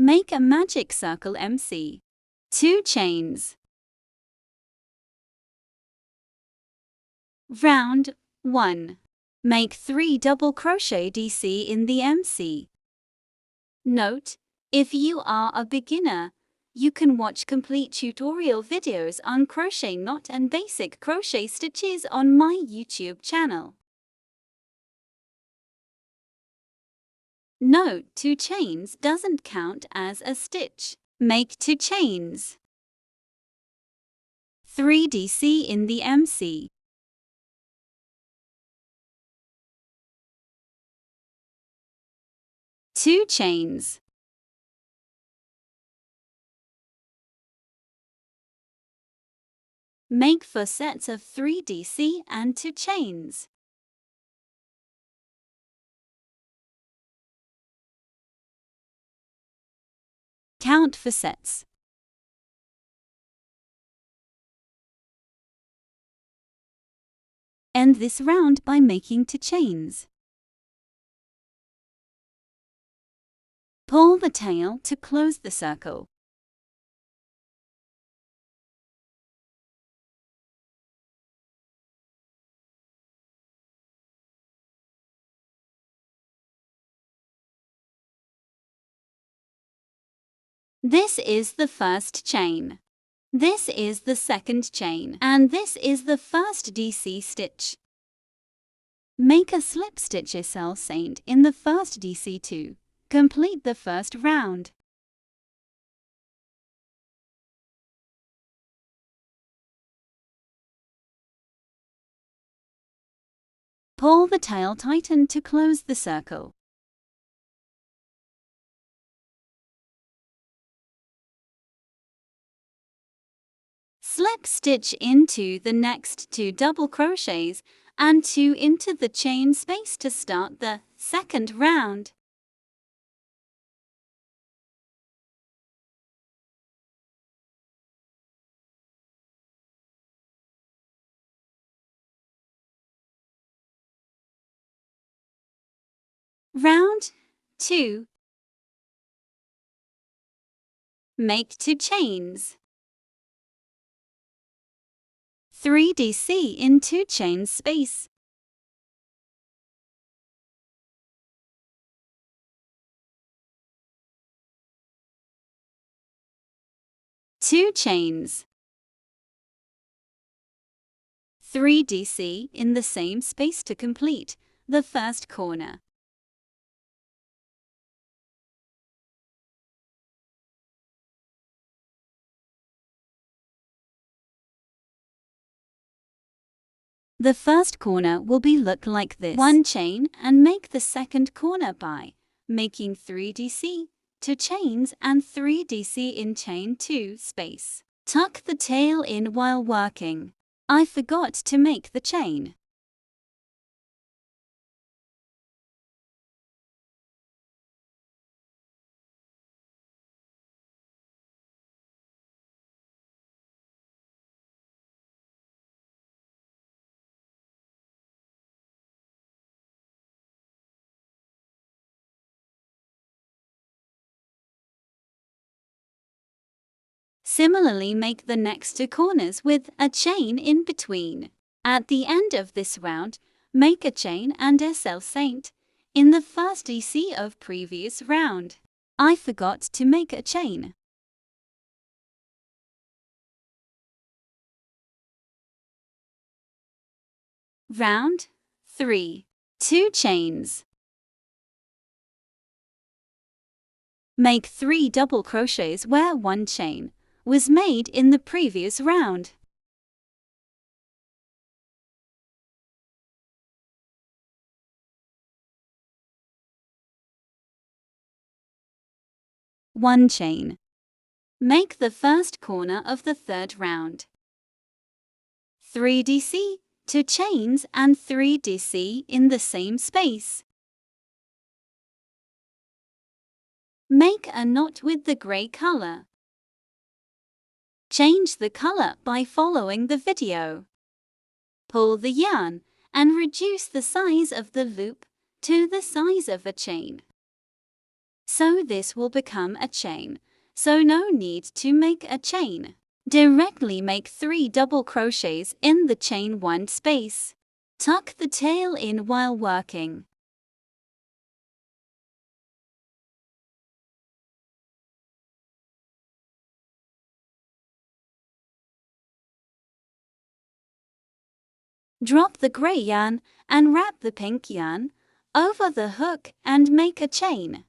Make a magic circle MC. 2 chains. Round 1. Make 3 double crochet DC in the MC. Note: if you are a beginner, you can watch complete tutorial videos on crochet knot and basic crochet stitches on my YouTube channel. Note: 2 chains doesn't count as a stitch. Make 2 chains. 3 DC in the MC. 2 chains. Make 4 sets of 3 DC and 2 chains. Count 4 sets. End this round by making 2 chains. Pull the tail to close the circle. This is the first chain. This is the second chain, and this is the first DC stitch. Make a slip stitch saint in the first DC to complete the first round. Pull the tail tighten to close the circle. Slip stitch into the next 2 double crochets and 2 into the chain space to start the second round. Round 2. Make 2 chains. 3 DC in 2 chain space. Two chains. 3 DC in the same space to complete the first corner. The first corner will look like this. 1 chain and make the second corner by making 3 DC, 2 chains and 3 DC in chain 2 space. Tuck the tail in while working. I forgot to make the chain. Similarly, make the next 2 corners with a chain in between. At the end of this round, make a chain and SL saint in the first DC of previous round. I forgot to make a chain. Round 3. 2 chains. Make 3 double crochets where 1 chain was made in the previous round. One chain. Make the first corner of the third round. 3 DC, 2 chains and 3 DC in the same space. Make a knot with the gray color. Change the color by following the video. Pull the yarn and reduce the size of the loop to the size of a chain. so this will become a chain. So no need to make a chain. Directly make 3 double crochets in the chain 1 space. Tuck the tail in while working. Drop the gray yarn and wrap the pink yarn over the hook and make a chain.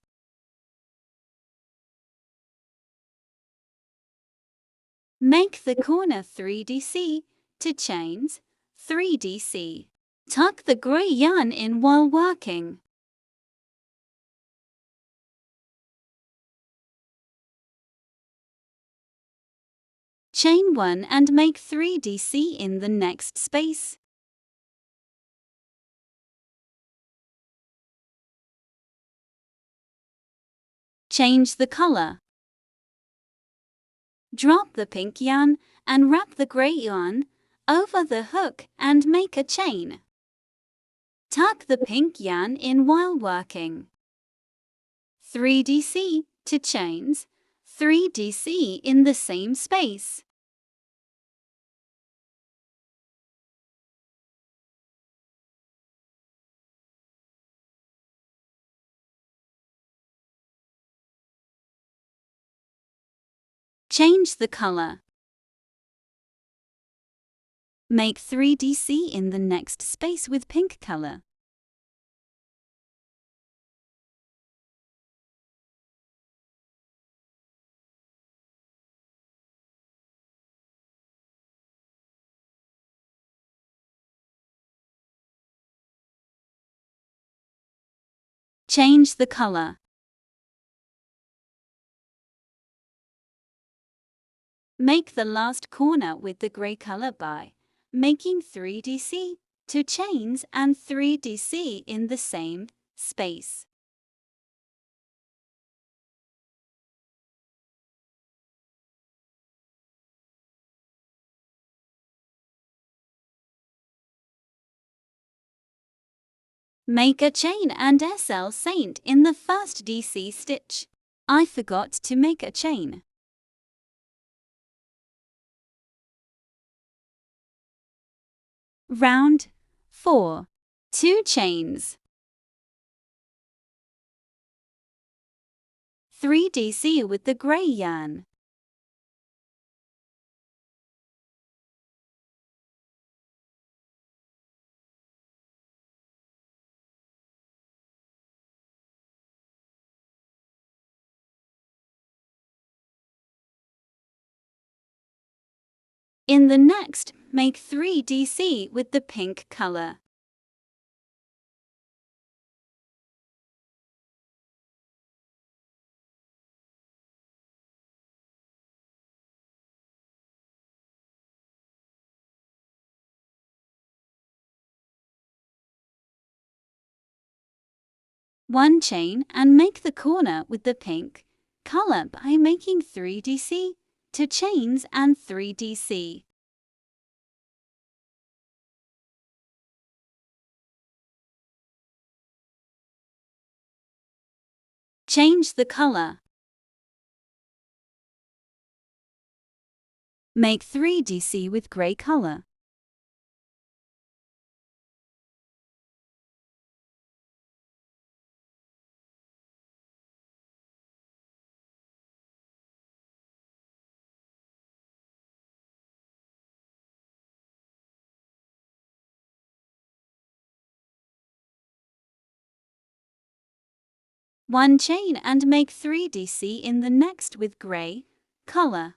Make the corner 3DC to chains 3DC. Tuck the gray yarn in while working. Chain 1 and make 3DC in the next space. Change the color. Drop the pink yarn and wrap the gray yarn over the hook and make a chain. Tuck the pink yarn in while working. 3DC to chains 3DC in the same space. Change the color. Make 3DC in the next space with pink color. Change the color. Make the last corner with the gray color by making 3DC to chains and 3DC in the same space. Make a chain and SL saint in the first DC stitch. I forgot to make a chain. Round 4. 2 chains. 3DC with the gray yarn. In the next, make 3DC with the pink color. One chain and make the corner with the pink color by making 3DC to chains and 3DC. Change the color. Make 3DC with gray color. One chain and make 3DC in the next with gray color.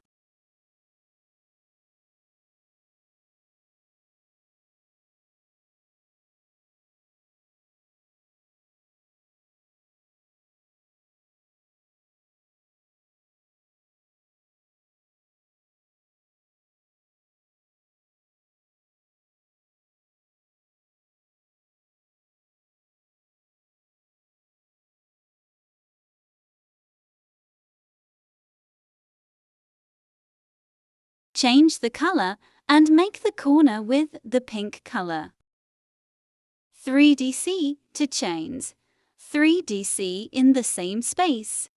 Change the color and make the corner with the pink color. 3DC to chains, 3DC in the same space.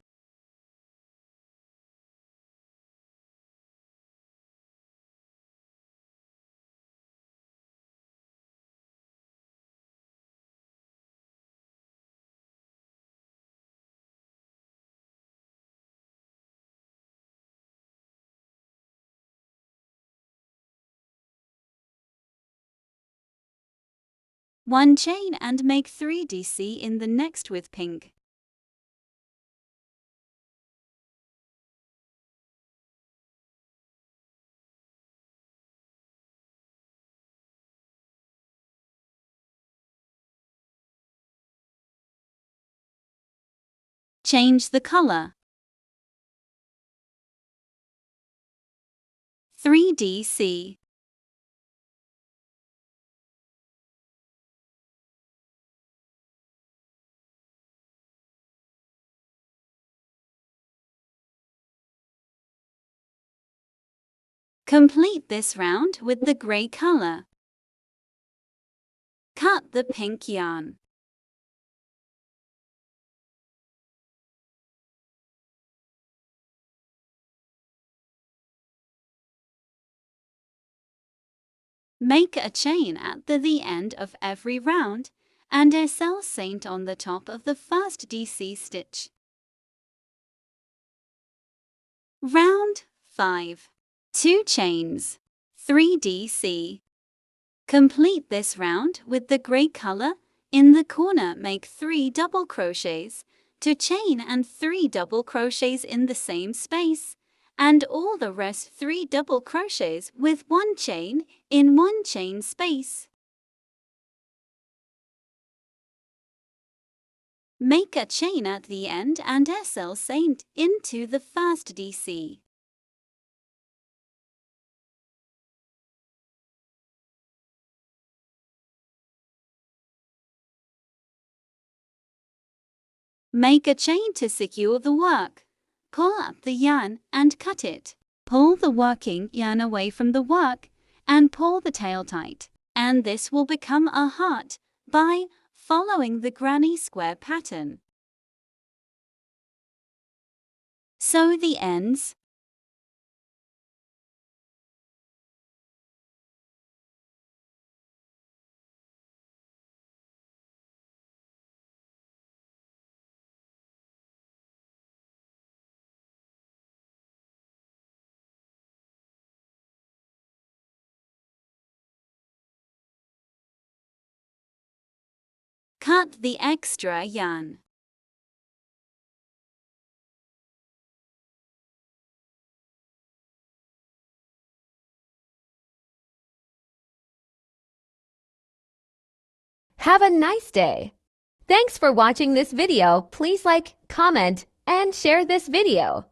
One chain and make 3DC in the next with pink. Change the color. 3DC. Complete this round with the gray color. Cut the pink yarn. Make a chain at the end of every round and a cell saint on the top of the first DC stitch. Round 5. 2 chains. 3DC. Complete this round with the gray color. In the corner, make 3 double crochets to chain and 3 double crochets in the same space, and all the rest 3 double crochets with 1 chain in 1 chain space. Make a chain at the end and a cell saint into the first DC. Make a chain to secure the work. Pull up the yarn and cut it. Pull the working yarn away from the work and pull the tail tight. And this will become a heart by following the granny square pattern. Sew the ends. Cut the extra yarn. Have a nice day! Thanks for watching this video. Please like, comment, and share this video.